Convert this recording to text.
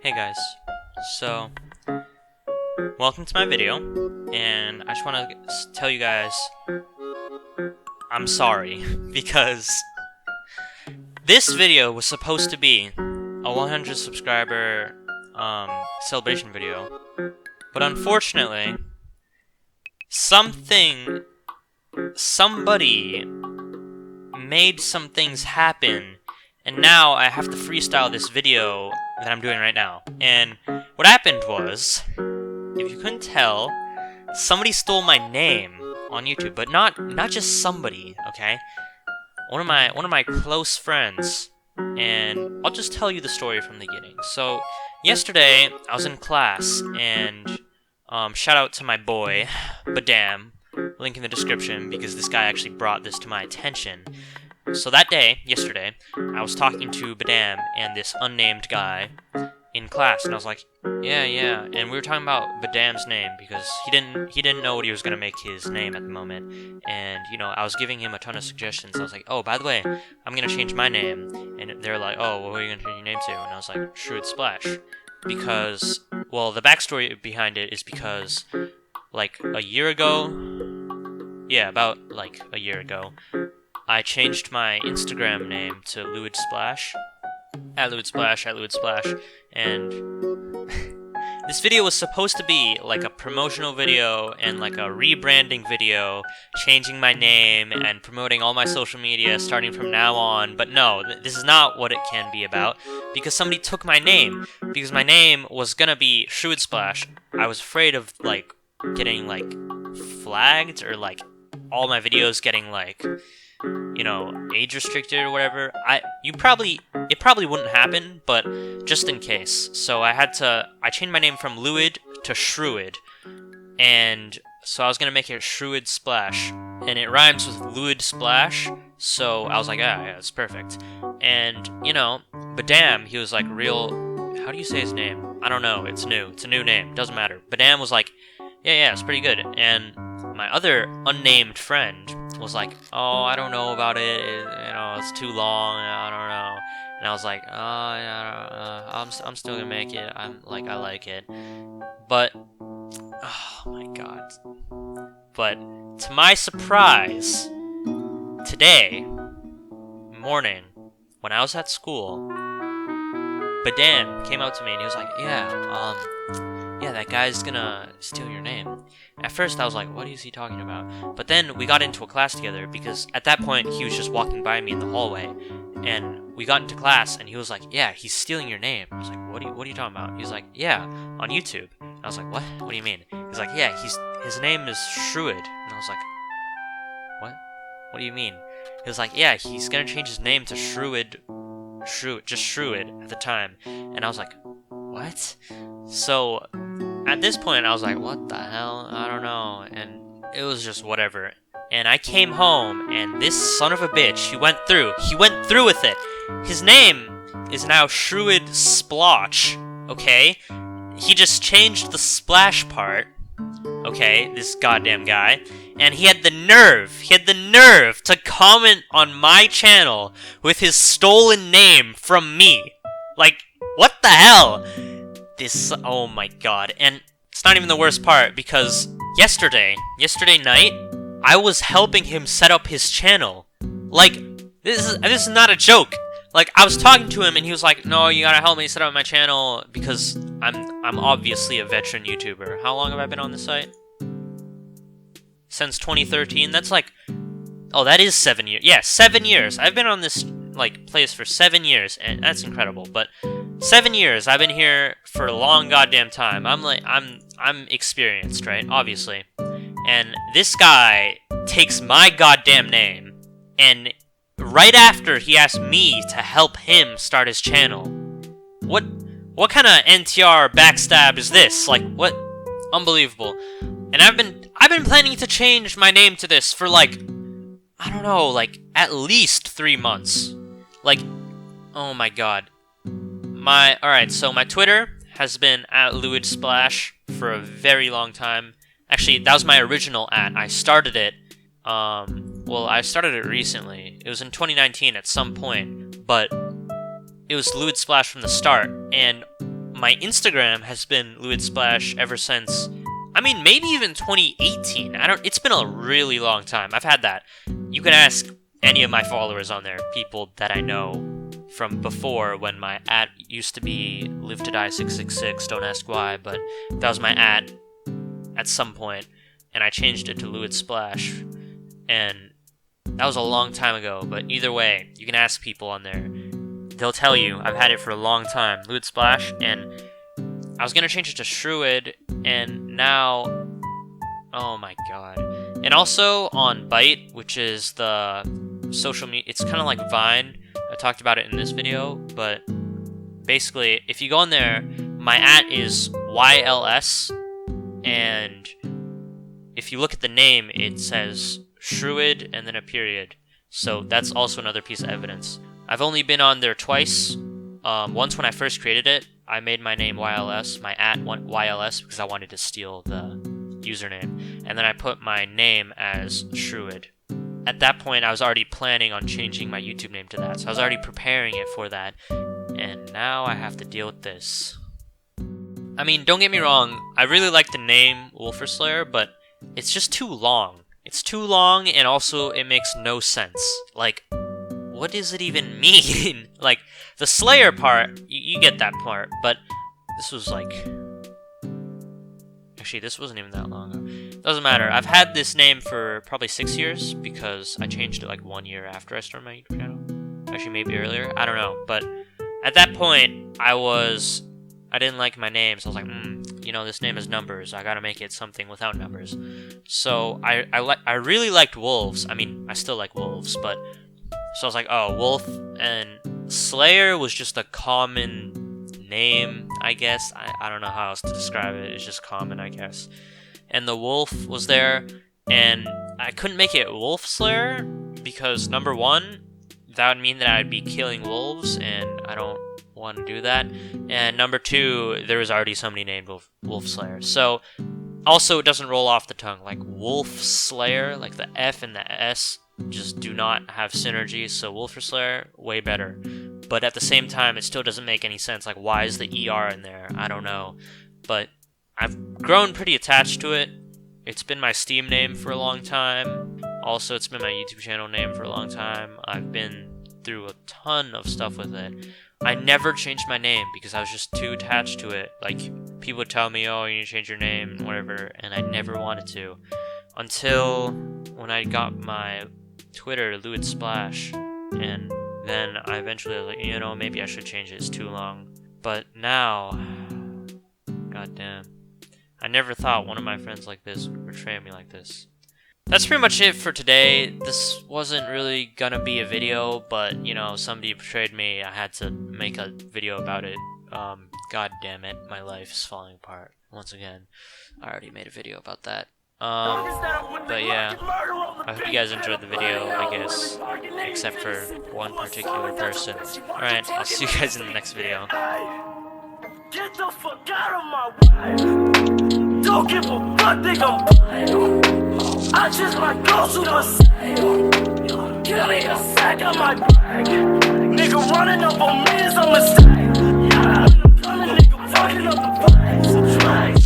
Hey guys, so welcome to my video, and I just want to tell you guys I'm sorry, because this video was supposed to be a 100 subscriber celebration video, but unfortunately, somebody made some things happen, and now I have to freestyle this video that I'm doing right now. And what happened was, if you couldn't tell, somebody stole my name on YouTube, but not just somebody, okay? One of my close friends, and I'll just tell you the story from the beginning. So yesterday I was in class, and shout out to my boy Badam, link in the description, because this guy actually brought this to my attention. So that day, yesterday, I was talking to Badam and this unnamed guy in class, and I was like, yeah, and we were talking about Badam's name because he didn't know what he was gonna make his name at the moment, and I was giving him a ton of suggestions. I was like, oh, by the way, I'm gonna change my name, and they're like, oh, well, what are you gonna change your name to? And I was like, Shrewd Splash, because, well, the backstory behind it is because, like, a year ago, yeah, about like a year ago, I changed my Instagram name to Lewid Splash, at Lewid Splash, and this video was supposed to be like a promotional video and like a rebranding video, changing my name and promoting all my social media starting from now on, but no, this is not what it can be about, because somebody took my name, because my name was gonna be Shrewd Splash. I was afraid of, like, getting, like, flagged, or, like, all my videos getting, like, age restricted or whatever. It probably wouldn't happen, but just in case. So I changed my name from Lewid to Shrewd, and so I was gonna make it Shrewd Splash, and it rhymes with Lewid Splash, so I was like, yeah, it's perfect. And, Badam, he was like how do you say his name? I don't know, it's a new name, doesn't matter. Badam was like, yeah, it's pretty good, and my other unnamed friend was like, oh, I don't know about it, it's too long, I don't know. And I was like, oh, yeah, I'm still gonna make it, I like it. But, oh my god. But, to my surprise, today morning, when I was at school, Badam came out to me and he was like, yeah, that guy's gonna steal your name. At first I was like, what is he talking about? But then we got into a class together, because at that point he was just walking by me in the hallway, and we got into class and he was like, yeah, he's stealing your name. I was like, what are you talking about? He was like, yeah, on YouTube. And I was like, what do you mean? He's like, yeah, his name is Shrewd. And I was like, what do you mean? He was like, yeah, he's gonna change his name to Shrewd, just Shrewd at the time. And I was like, what? So at this point I was like, what the hell? I don't know. And it was just whatever. And I came home, and this son of a bitch, he went through with it. His name is now Shrewd Splotch, okay? He just changed the splash part, okay, this goddamn guy, and he had the nerve to comment on my channel with his stolen name from me. Like, what the hell? Oh my god. And it's not even the worst part, because yesterday night, I was helping him set up his channel. Like, this is not a joke. Like, I was talking to him and he was like, no, you gotta help me set up my channel, because I'm obviously a veteran YouTuber. How long have I been on this site? Since 2013? That's like, oh, that is 7 years. Yeah, 7 years. I've been on this, like, place for 7 years, and that's incredible. But 7 years, I've been here for a long goddamn time. I'm experienced, right? Obviously. And this guy takes my goddamn name, and right after he asked me to help him start his channel. What kind of NTR backstab is this? Like, what? Unbelievable. And I've been planning to change my name to this for, like, I don't know, like, at least 3 months. Like, oh my god. Alright, so my Twitter has been at Lewid Splash for a very long time. Actually, that was my original @ I started it, I started it recently. It was in 2019 at some point, but it was Lewid Splash from the start, and my Instagram has been Luid Splash ever since, I mean, maybe even 2018. It's been a really long time. I've had that. You can ask any of my followers on there, people that I know from before when my @ used to be Live to Die 666. Don't ask why, but that was my at some point, and I changed it to Luid Splash, and that was a long time ago. But either way, you can ask people on there. They'll tell you I've had it for a long time, Luid Splash, and I was gonna change it to Shruid, and now, oh my god. And also on Byte, which is the social media, it's kind of like Vine. I talked about it in this video, but basically, if you go on there, my @ is YLS, and if you look at the name, it says Shruid and then a period. So that's also another piece of evidence. I've only been on there twice. Once when I first created it, I made my name YLS, my @ YLS, because I wanted to steal the username, and then I put my name as Shruid. At that point, I was already planning on changing my YouTube name to that, so I was already preparing it for that, and now I have to deal with this. I mean, don't get me wrong, I really like the name Wolferslayer, but it's just too long. It's too long, and also it makes no sense. Like, what does it even mean? Like, the Slayer part, you get that part, but this was like... Actually, this wasn't even that long ago. Doesn't matter. I've had this name for probably 6 years because I changed it like 1 year after I started my YouTube channel. Actually, maybe earlier. I don't know. But at that point, I didn't like my name, so I was like, you know, this name has numbers. I gotta make it something without numbers. So I really liked wolves. I mean, I still like wolves, but so I was like, oh, wolf, and Slayer was just a common name, I guess. I don't know how else to describe it. It's just common, I guess. And the wolf was there, and I couldn't make it Wolf Slayer because number one, that would mean that I'd be killing wolves, and I don't want to do that. And number two, there was already somebody named Wolf Slayer. So also, it doesn't roll off the tongue. Like Wolf Slayer, like the F and the S just do not have synergy. So Wolfer Slayer, way better. But at the same time, it still doesn't make any sense. Like, why is the ER in there? I don't know. But I've grown pretty attached to it. It's been my Steam name for a long time. Also, it's been my YouTube channel name for a long time. I've been through a ton of stuff with it. I never changed my name because I was just too attached to it. Like, people would tell me, oh, you need to change your name and whatever, and I never wanted to. Until when I got my Twitter, Luid Splash, and then I eventually was like, you know, maybe I should change it, it's too long. But now, goddamn, I never thought one of my friends like this would betray me like this. That's pretty much it for today. This wasn't really gonna be a video, but, you know, somebody betrayed me, I had to make a video about it. God damn it, my life is falling apart once again. I already made a video about that. But yeah, I hope you guys enjoyed the video, I guess, except for one particular person. Alright, I'll see you guys in the next video. Get the fuck out of my way. Don't give a fuck, think I'm I just might go super saiyan. Give me a sack of my bag. Nigga running up on me is a mistake. Yeah, I'm nigga fucking up the place.